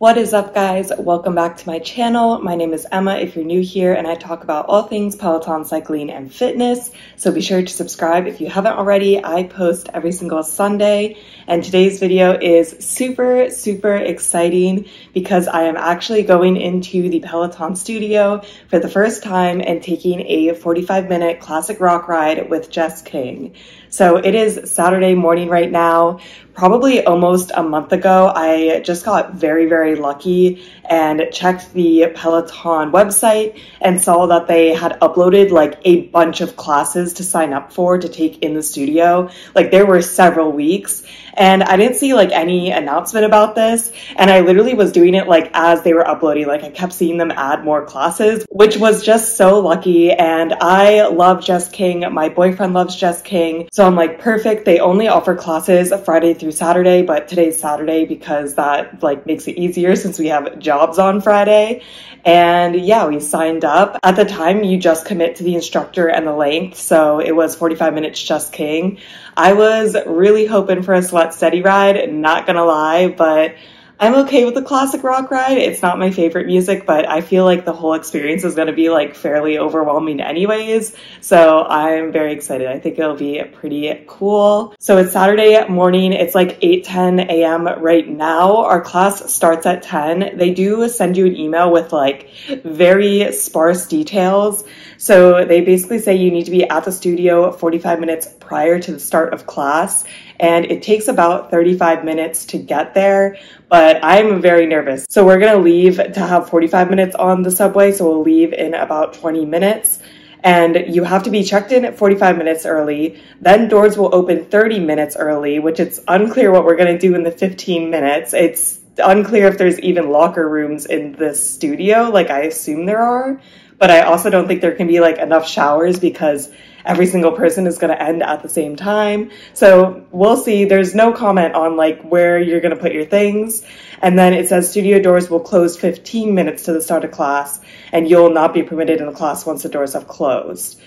What is up, guys? Welcome back to my channel. My name is Emma if you're new here, and I talk about all things Peloton cycling and fitness, so be sure to subscribe if you haven't already. I post every single Sunday, and today's video is super exciting because I am actually going into the Peloton studio for the first time and taking a 45-minute classic rock ride with Jess King. So it is Saturday morning right now. Probably almost a month ago, I just got very lucky and checked the Peloton website and saw that they had uploaded like a bunch of classes to sign up for to take in the studio. Like there were several weeks, and I didn't see like any announcement about this, and I literally was doing it like as they were uploading. Like I kept seeing them add more classes, which was just so lucky. And I love Jess King. My boyfriend loves Jess King, so I'm like, perfect. They only offer classes Friday through Saturday, but today's Saturday because that like makes it easier since we have jobs on Friday. And yeah, we signed up. At the time, you just commit to the instructor and the length, so it was 45 minutes Jess King. I was really hoping for a sweat steady ride, not gonna lie, but I'm okay with the classic rock ride. It's not my favorite music, but I feel like the whole experience is going to be like fairly overwhelming anyways. So I'm very excited. I think it'll be pretty cool. So it's Saturday morning. It's like 8:10 a.m. right now. Our class starts at 10. They do send you an email with like very sparse details. So they basically say you need to be at the studio 45 minutes prior to the start of class. And it takes about 35 minutes to get there, but I'm very nervous. So we're gonna leave to have 45 minutes on the subway, so we'll leave in about 20 minutes. And you have to be checked in at 45 minutes early. Then doors will open 30 minutes early, which it's unclear what we're gonna do in the 15 minutes. It's unclear if there's even locker rooms in this studio, like I assume there are. But I also don't think there can be like enough showers because every single person is going to end at the same time. So we'll see. There's no comment on like where you're going to put your things. And then it says studio doors will close 15 minutes to the start of class, and you'll not be permitted in the class once the doors have closed.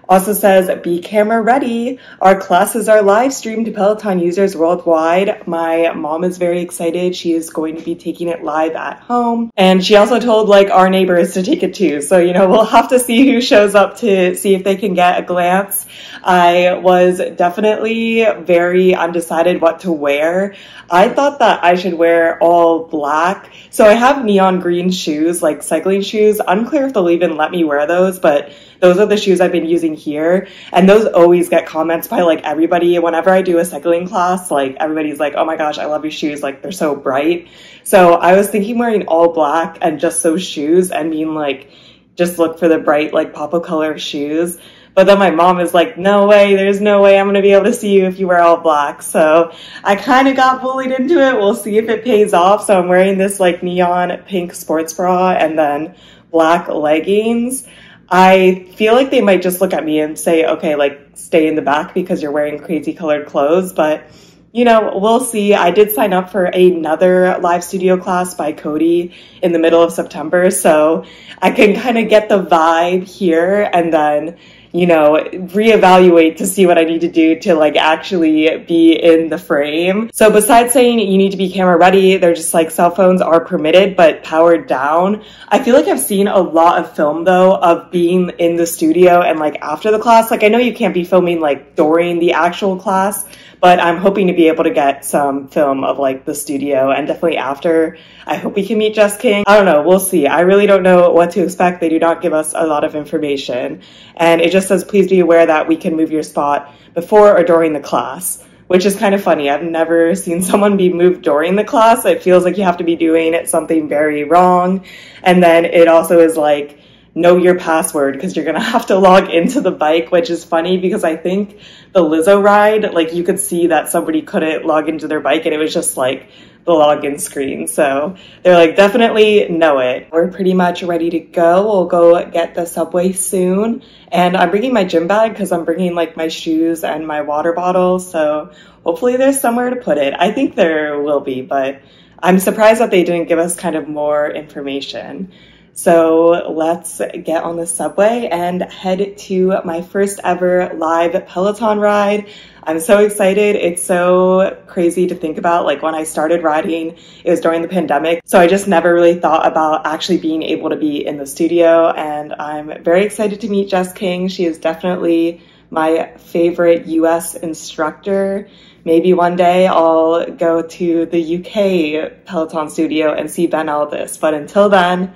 Also says, be camera ready. Our classes are live streamed to Peloton users worldwide. My mom is very excited. She is going to be taking it live at home. And she also told like our neighbors to take it too. So, you know, we'll have to see who shows up to see if they can get a glance. I was definitely very undecided what to wear. I thought that I should wear all black. So I have neon green shoes, like cycling shoes. Unclear if they'll even let me wear those, but those are the shoes I've been using here. And those always get comments by like everybody. Whenever I do a cycling class, like everybody's like, oh my gosh, I love your shoes. Like they're so bright. So I was thinking wearing all black and just those shoes and being like, just look for the bright, like pop of color shoes. But then my mom is like, no way, there's no way I'm going to be able to see you if you wear all black. So I kind of got bullied into it. We'll see if it pays off. So I'm wearing this like neon pink sports bra and then black leggings. I feel like they might just look at me and say, okay, like stay in the back because you're wearing crazy colored clothes. But, you know, we'll see. I did sign up for another live studio class by Cody in the middle of September. So I can kind of get the vibe here and then, you know, reevaluate to see what I need to do to like actually be in the frame. So besides saying you need to be camera ready, they're just like cell phones are permitted, but powered down. I feel like I've seen a lot of film though of being in the studio and like after the class. Like I know you can't be filming like during the actual class, but I'm hoping to be able to get some film of like the studio and definitely after. I hope we can meet Jess King. I don't know. We'll see. I really don't know what to expect. They do not give us a lot of information. And it just says, please be aware that we can move your spot before or during the class, which is kind of funny. I've never seen someone be moved during the class. It feels like you have to be doing something very wrong. And then it also is like, know your password because you're going to have to log into the bike, which is funny because I think the Lizzo ride, like you could see that somebody couldn't log into their bike and it was just like the login screen. So they're like, definitely know it. We're pretty much ready to go. We'll go get the subway soon. And I'm bringing my gym bag because I'm bringing like my shoes and my water bottle. So hopefully there's somewhere to put it. I think there will be, but I'm surprised that they didn't give us kind of more information. So let's get on the subway and head to my first ever live Peloton ride. I'm so excited. It's so crazy to think about. Like when I started riding, it was during the pandemic. So I just never really thought about actually being able to be in the studio. And I'm very excited to meet Jess King. She is definitely my favorite US instructor. Maybe one day I'll go to the UK Peloton studio and see Ben Elvis. But until then,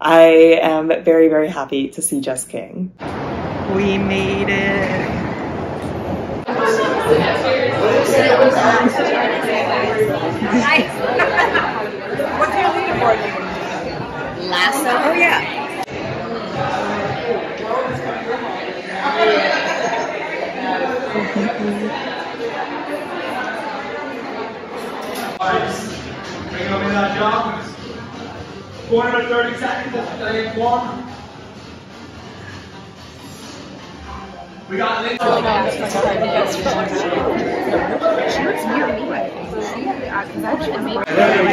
I am very, very happy to see Jess King. We made it. What's your leaderboard? Lasso? Oh yeah. Bring up in that job. 430 seconds. Let's warm. We got links. You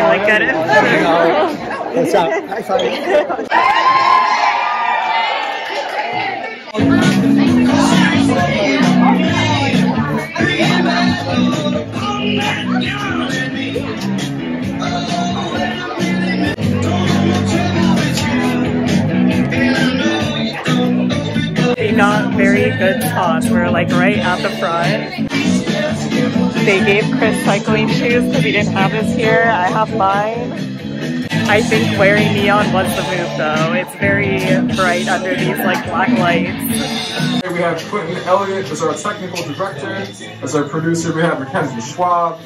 like get it? What's up? High five. We got very good spots. We're like right at the front. They gave Chris cycling shoes because he didn't have his here. I have mine. I think wearing neon was the move though. It's very bright under these like black lights. We have Quentin Elliott as our technical director. As our producer, we have Mackenzie Schwab.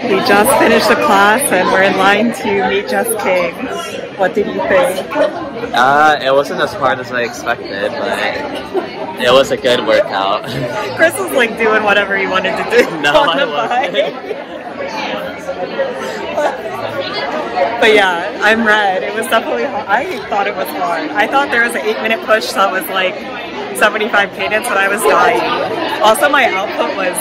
We just finished the class and we're in line to meet Jess King. What did you think? It wasn't as hard as I expected, but it was a good workout. Chris was like doing whatever he wanted to do. No, I wasn't. But yeah, I'm red. It was definitely hard. I thought it was hard. I thought there was an 8-minute push, so it was like 75 cadence, but I was dying. Also, my output was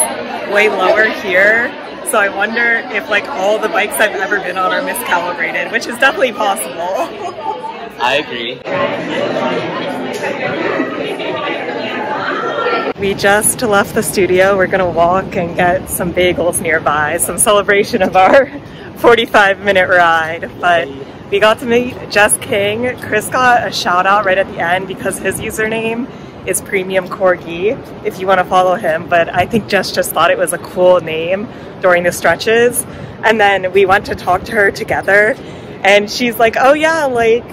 way lower here. So I wonder if like all the bikes I've ever been on are miscalibrated, which is definitely possible. I agree. We just left the studio. We're gonna walk and get some bagels nearby, some celebration of our 45-minute ride. But we got to meet Jess King. Chris got a shout out right at the end because his username is Premium Corgi, if you want to follow him. But I think Jess just thought it was a cool name during the stretches. And then we went to talk to her together and she's like, oh yeah, like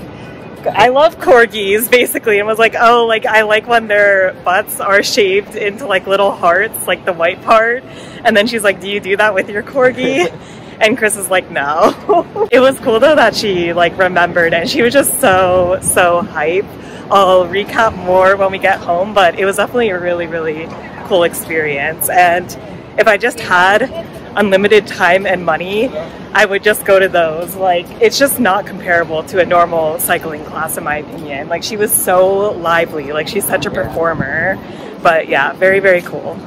I love corgis basically, and was like, oh, like I like when their butts are shaped into like little hearts, like the white part. And then she's like, do you do that with your corgi? And Chris is like, no. It was cool though that she like remembered and she was just so hype. I'll recap more when we get home, but it was definitely a really, really cool experience. And if I just had unlimited time and money, I would just go to those. Like, it's just not comparable to a normal cycling class in my opinion. Like, she was so lively, like she's such a performer. But yeah, very, very cool.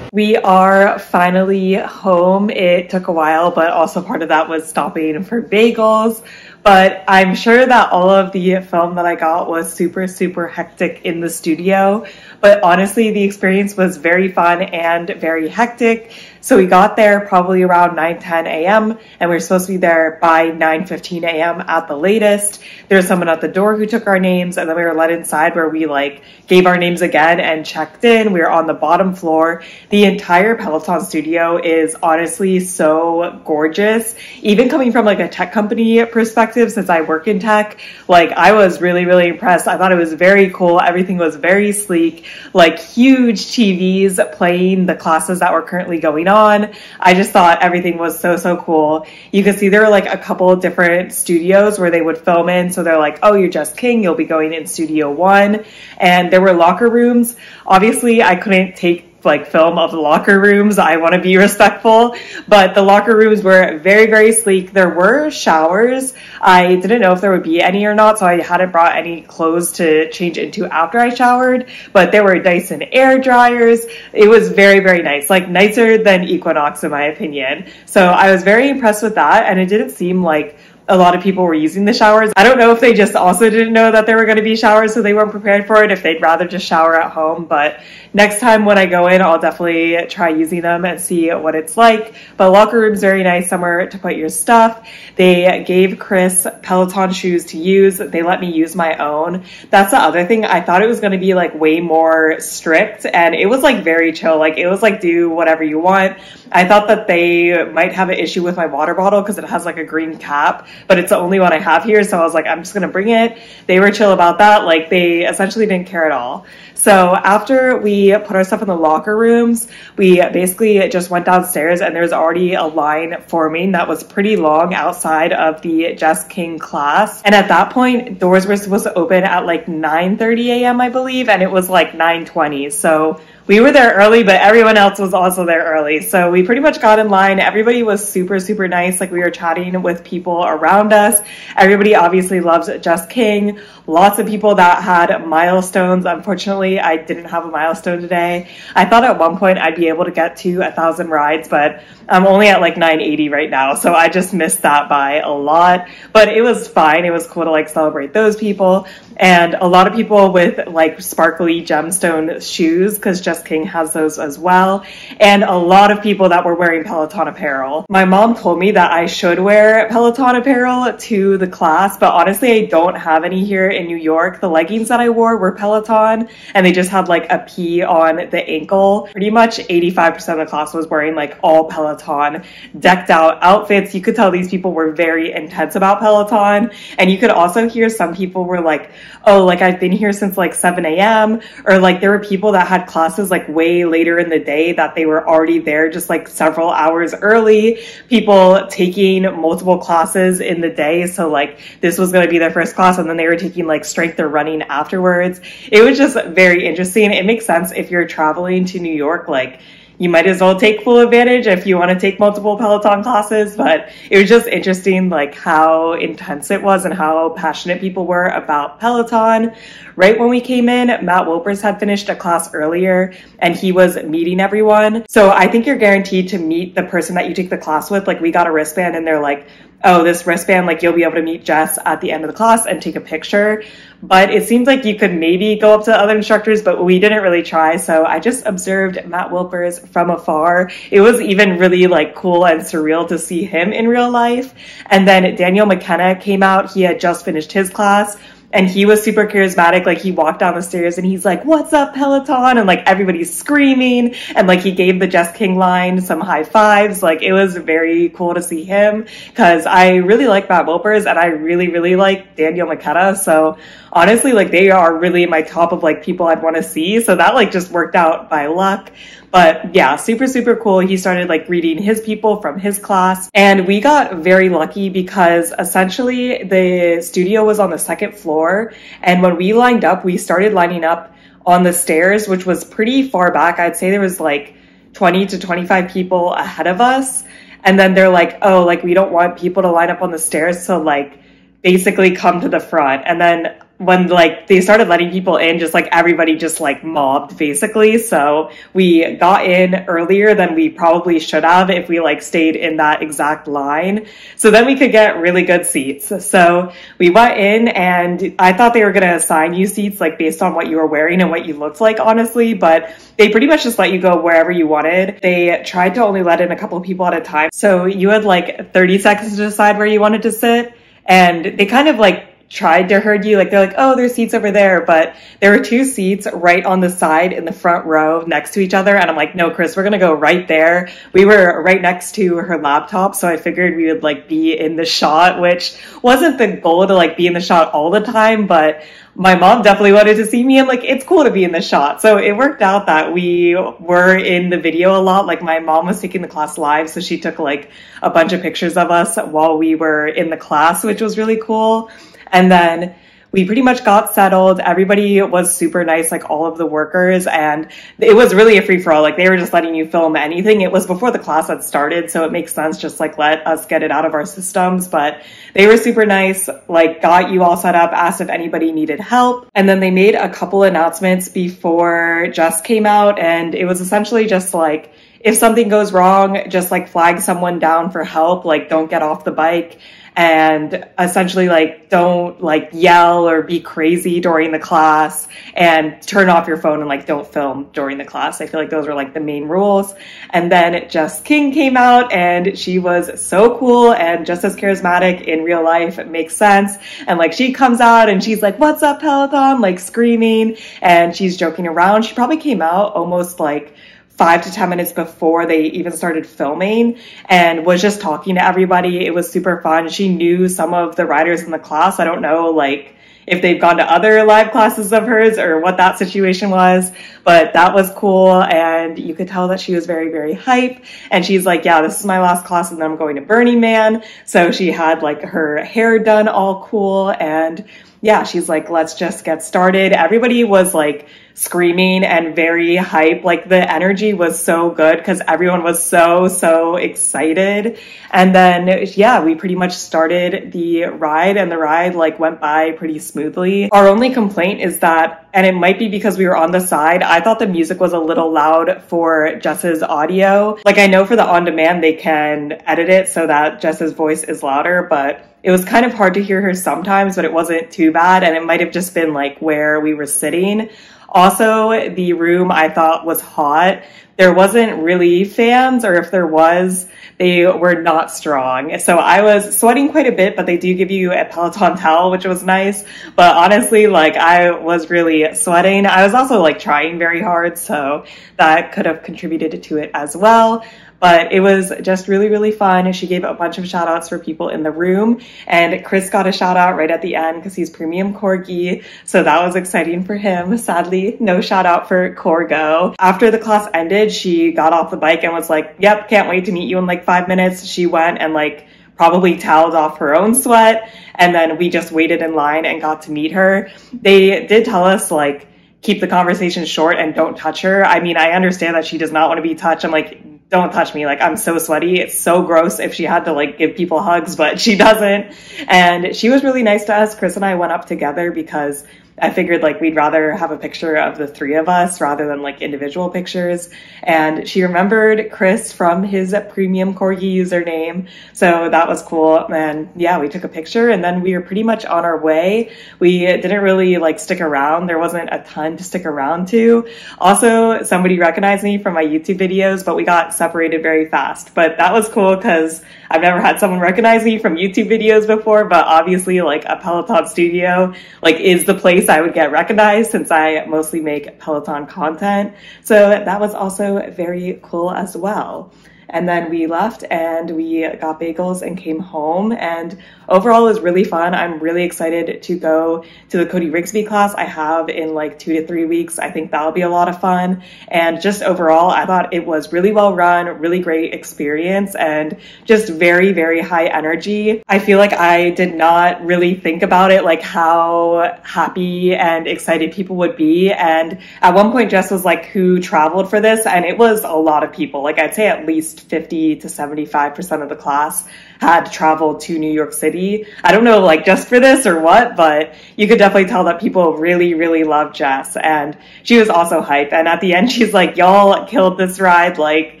We are finally home. It took a while, but also part of that was stopping for bagels. But I'm sure that all of the film that I got was super, super hectic in the studio. But honestly, the experience was very fun and very hectic. So we got there probably around 9:10 a.m. and we were supposed to be there by 9:15 a.m. at the latest. There was someone at the door who took our names, and then we were let inside where we like gave our names again and checked in. We were on the bottom floor. The entire Peloton studio is honestly so gorgeous. Even coming from like a tech company perspective, perspective, since I work in tech, like I was really, really impressed. I thought it was very cool. Everything was very sleek, like huge TVs playing the classes that were currently going on. I just thought everything was so, so cool. You could see there were like a couple of different studios where they would film in. So they're like, oh, you're Jess King, you'll be going in Studio 1. And there were locker rooms. Obviously, I couldn't take like film of the locker rooms. I want to be respectful, but the locker rooms were very, very sleek. There were showers. I didn't know if there would be any or not, so I hadn't brought any clothes to change into after I showered, but there were Dyson air dryers. It was very, very nice, like nicer than Equinox in my opinion. So I was very impressed with that, and it didn't seem like a lot of people were using the showers. I don't know if they just also didn't know that there were going to be showers, so they weren't prepared for it, if they'd rather just shower at home. But next time when I go in, I'll definitely try using them and see what it's like. But locker room's very nice, somewhere to put your stuff. They gave Chris Peloton shoes to use. They let me use my own. That's the other thing. I thought it was going to be like way more strict, and it was like very chill. Like it was like do whatever you want. I thought that they might have an issue with my water bottle because it has like a green cap, but it's the only one I have here. So I was like, I'm just going to bring it. They were chill about that. Like they essentially didn't care at all. So after we put our stuff in the locker rooms, we basically just went downstairs, and there's already a line forming that was pretty long outside of the Jess King class. And at that point, doors were supposed to open at like 9:30 a.m. I believe, and it was like 9:20. So we were there early, but everyone else was also there early. So we pretty much got in line. Everybody was super, super nice. Like we were chatting with people around us. Everybody obviously loves Jess King. Lots of people that had milestones. Unfortunately, I didn't have a milestone today. I thought at one point I'd be able to get to 1,000 rides, but I'm only at like 980 right now. So I just missed that by a lot, but it was fine. It was cool to like celebrate those people. And a lot of people with like sparkly gemstone shoes, because Jess King has those as well. And a lot of people that were wearing Peloton apparel. My mom told me that I should wear Peloton apparel to the class, but honestly, I don't have any here in New York. The leggings that I wore were Peloton, and they just had like a P on the ankle. Pretty much 85% of the class was wearing like all Peloton decked out outfits. You could tell these people were very intense about Peloton. And you could also hear some people were like, oh, like I've been here since like 7 a.m. Or like there were people that had classes like way later in the day that they were already there just like several hours early. People taking multiple classes in the day. So like this was going to be their first class, and then they were taking like strength or running afterwards. It was just very interesting. It makes sense if you're traveling to New York, like you might as well take full advantage if you want to take multiple Peloton classes. But it was just interesting like how intense it was and how passionate people were about Peloton. Right when we came in, Matt Wilpers had finished a class earlier, and he was meeting everyone. So I think you're guaranteed to meet the person that you take the class with. Like we got a wristband, and they're like, oh, this wristband, like you'll be able to meet Jess at the end of the class and take a picture. But it seems like you could maybe go up to other instructors, but we didn't really try. So I just observed Matt Wilpers from afar. It was even really like cool and surreal to see him in real life. And then Daniel McKenna came out. He had just finished his class, and he was super charismatic. Like he walked down the stairs and he's like, what's up, Peloton? And like everybody's screaming, and like he gave the Jess King line some high fives. Like it was very cool to see him, because I really like Matt Wilpers, and I really, really like Daniel McKenna. So honestly, like they are really in my top of like people I'd want to see. So that like just worked out by luck. But yeah, super, super cool. He started like greeting his people from his class, and we got very lucky because essentially the studio was on the second floor. And when we lined up, we started lining up on the stairs, which was pretty far back. I'd say there was like 20 to 25 people ahead of us. And then they're like, oh, like we don't want people to line up on the stairs. So like basically come to the front. And then when like they started letting people in, just like everybody just like mobbed basically. So we got in earlier than we probably should have if we like stayed in that exact line. So then we could get really good seats. So we went in, and I thought they were going to assign you seats like based on what you were wearing and what you looked like, honestly, but they pretty much just let you go wherever you wanted. They tried to only let in a couple of people at a time. So you had like 30 seconds to decide where you wanted to sit. And they kind of like tried to herd you. Like they're like, oh, there's seats over there, but there were 2 seats right on the side in the front row next to each other. And I'm like, no, Chris, we're gonna go right there. We were right next to her laptop, so I figured we would like be in the shot, which wasn't the goal to like be in the shot all the time, but my mom definitely wanted to see me, and like it's cool to be in the shot. So it worked out that we were in the video a lot. Like my mom was taking the class live, so she took like a bunch of pictures of us while we were in the class, which was really cool. And then we pretty much got settled. Everybody was super nice, like all of the workers, and it was really a free-for-all. Like they were just letting you film anything. It was before the class had started, so it makes sense just like let us get it out of our systems. But they were super nice, like got you all set up, asked if anybody needed help. And then they made a couple announcements before Jess came out, and it was essentially just like, if something goes wrong, just like flag someone down for help, like don't get off the bike. And essentially like don't like yell or be crazy during the class, and turn off your phone and like don't film during the class. I feel like those were like the main rules. And then Jess King came out, and she was so cool and just as charismatic in real life. It makes sense. And like she comes out and she's like, what's up, Peloton? Like screaming, and she's joking around. She probably came out almost like 5 to 10 minutes before they even started filming, and was just talking to everybody. It was super fun. She knew some of the riders in the class. I don't know like if they've gone to other live classes of hers or what that situation was, but that was cool. And you could tell that she was very, very hype. And she's like, yeah, this is my last class and then I'm going to Burning Man. So she had like her hair done all cool, and yeah, she's like, let's just get started. Everybody was like screaming and very hype. Like the energy was so good because everyone was so excited. And then, yeah, we pretty much started the ride, and the ride like went by pretty smoothly. Our only complaint is that, and it might be because we were on the side, I thought the music was a little loud for Jess's audio. Like I know for the on-demand, they can edit it so that Jess's voice is louder, but it was kind of hard to hear her sometimes, but it wasn't too bad. And it might have just been like where we were sitting. Also, the room I thought was hot. There wasn't really fans, or if there was, they were not strong. So I was sweating quite a bit, but they do give you a Peloton towel, which was nice. But honestly, like I was really sweating. I was also like trying very hard, so that could have contributed to it as well. But it was just really fun. She gave a bunch of shout outs for people in the room, and Chris got a shout out right at the end because he's premium corgi. So that was exciting for him. Sadly, no shout out for corgo. After the class ended, she got off the bike and was like, yep, can't wait to meet you in like 5 minutes. She went and like probably toweled off her own sweat. And then we just waited in line and got to meet her. They did tell us like, keep the conversation short and don't touch her. I mean, I understand that she does not want to be touched. I'm like, don't touch me. Like, I'm so sweaty. It's so gross if she had to like give people hugs, but she doesn't. And she was really nice to us. Chris and I went up together because I figured like we'd rather have a picture of the 3 of us rather than like individual pictures. And she remembered Chris from his premium corgi username. So that was cool. And yeah, we took a picture and then we were pretty much on our way. We didn't really like stick around. There wasn't a ton to stick around to. Also, somebody recognized me from my YouTube videos, but we got separated very fast. But that was cool because I've never had someone recognize me from YouTube videos before, but obviously like a Peloton studio like is the place I would get recognized since I mostly make Peloton content. So that was also very cool as well. And then we left and we got bagels and came home, and overall it was really fun. I'm really excited to go to the Cody Rigsby class I have in like 2 to 3 weeks. I think that'll be a lot of fun. And just overall, I thought it was really well run, really great experience, and just very high energy. I feel like I did not really think about it, like how happy and excited people would be. And at one point Jess was like, who traveled for this? And it was a lot of people. Like I'd say at least 50 to 75% of the class had traveled to New York City. I don't know like just for this or what, but you could definitely tell that people really love Jess, and she was also hype. And at the end she's like, y'all killed this ride, like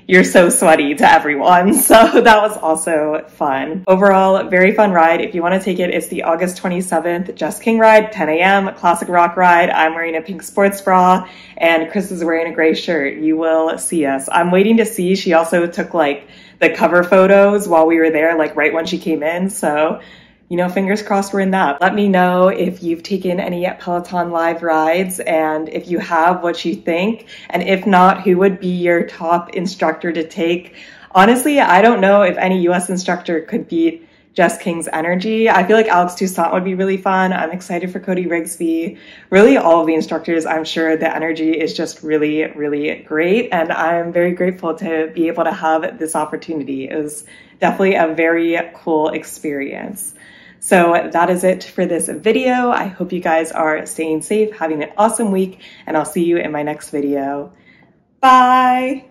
you're so sweaty to everyone. So that was also fun. Overall, very fun ride. If you want to take it, it's the August 27th Jess King ride, 10 a.m. classic rock ride. I'm wearing a pink sports bra and Chris is wearing a gray shirt. You will see us. I'm waiting to see. She also took like the cover photos while we were there, like right when she came in. So you know, fingers crossed we're in that. Let me know if you've taken any Peloton live rides, and if you have, what you think. And if not, who would be your top instructor to take? Honestly, I don't know if any US instructor could beat Jess King's energy. I feel like Alex Toussaint would be really fun. I'm excited for Cody Rigsby. Really, all of the instructors, I'm sure the energy is just really, really great. And I'm very grateful to be able to have this opportunity. It was definitely a very cool experience. So that is it for this video. I hope you guys are staying safe, having an awesome week, and I'll see you in my next video. Bye!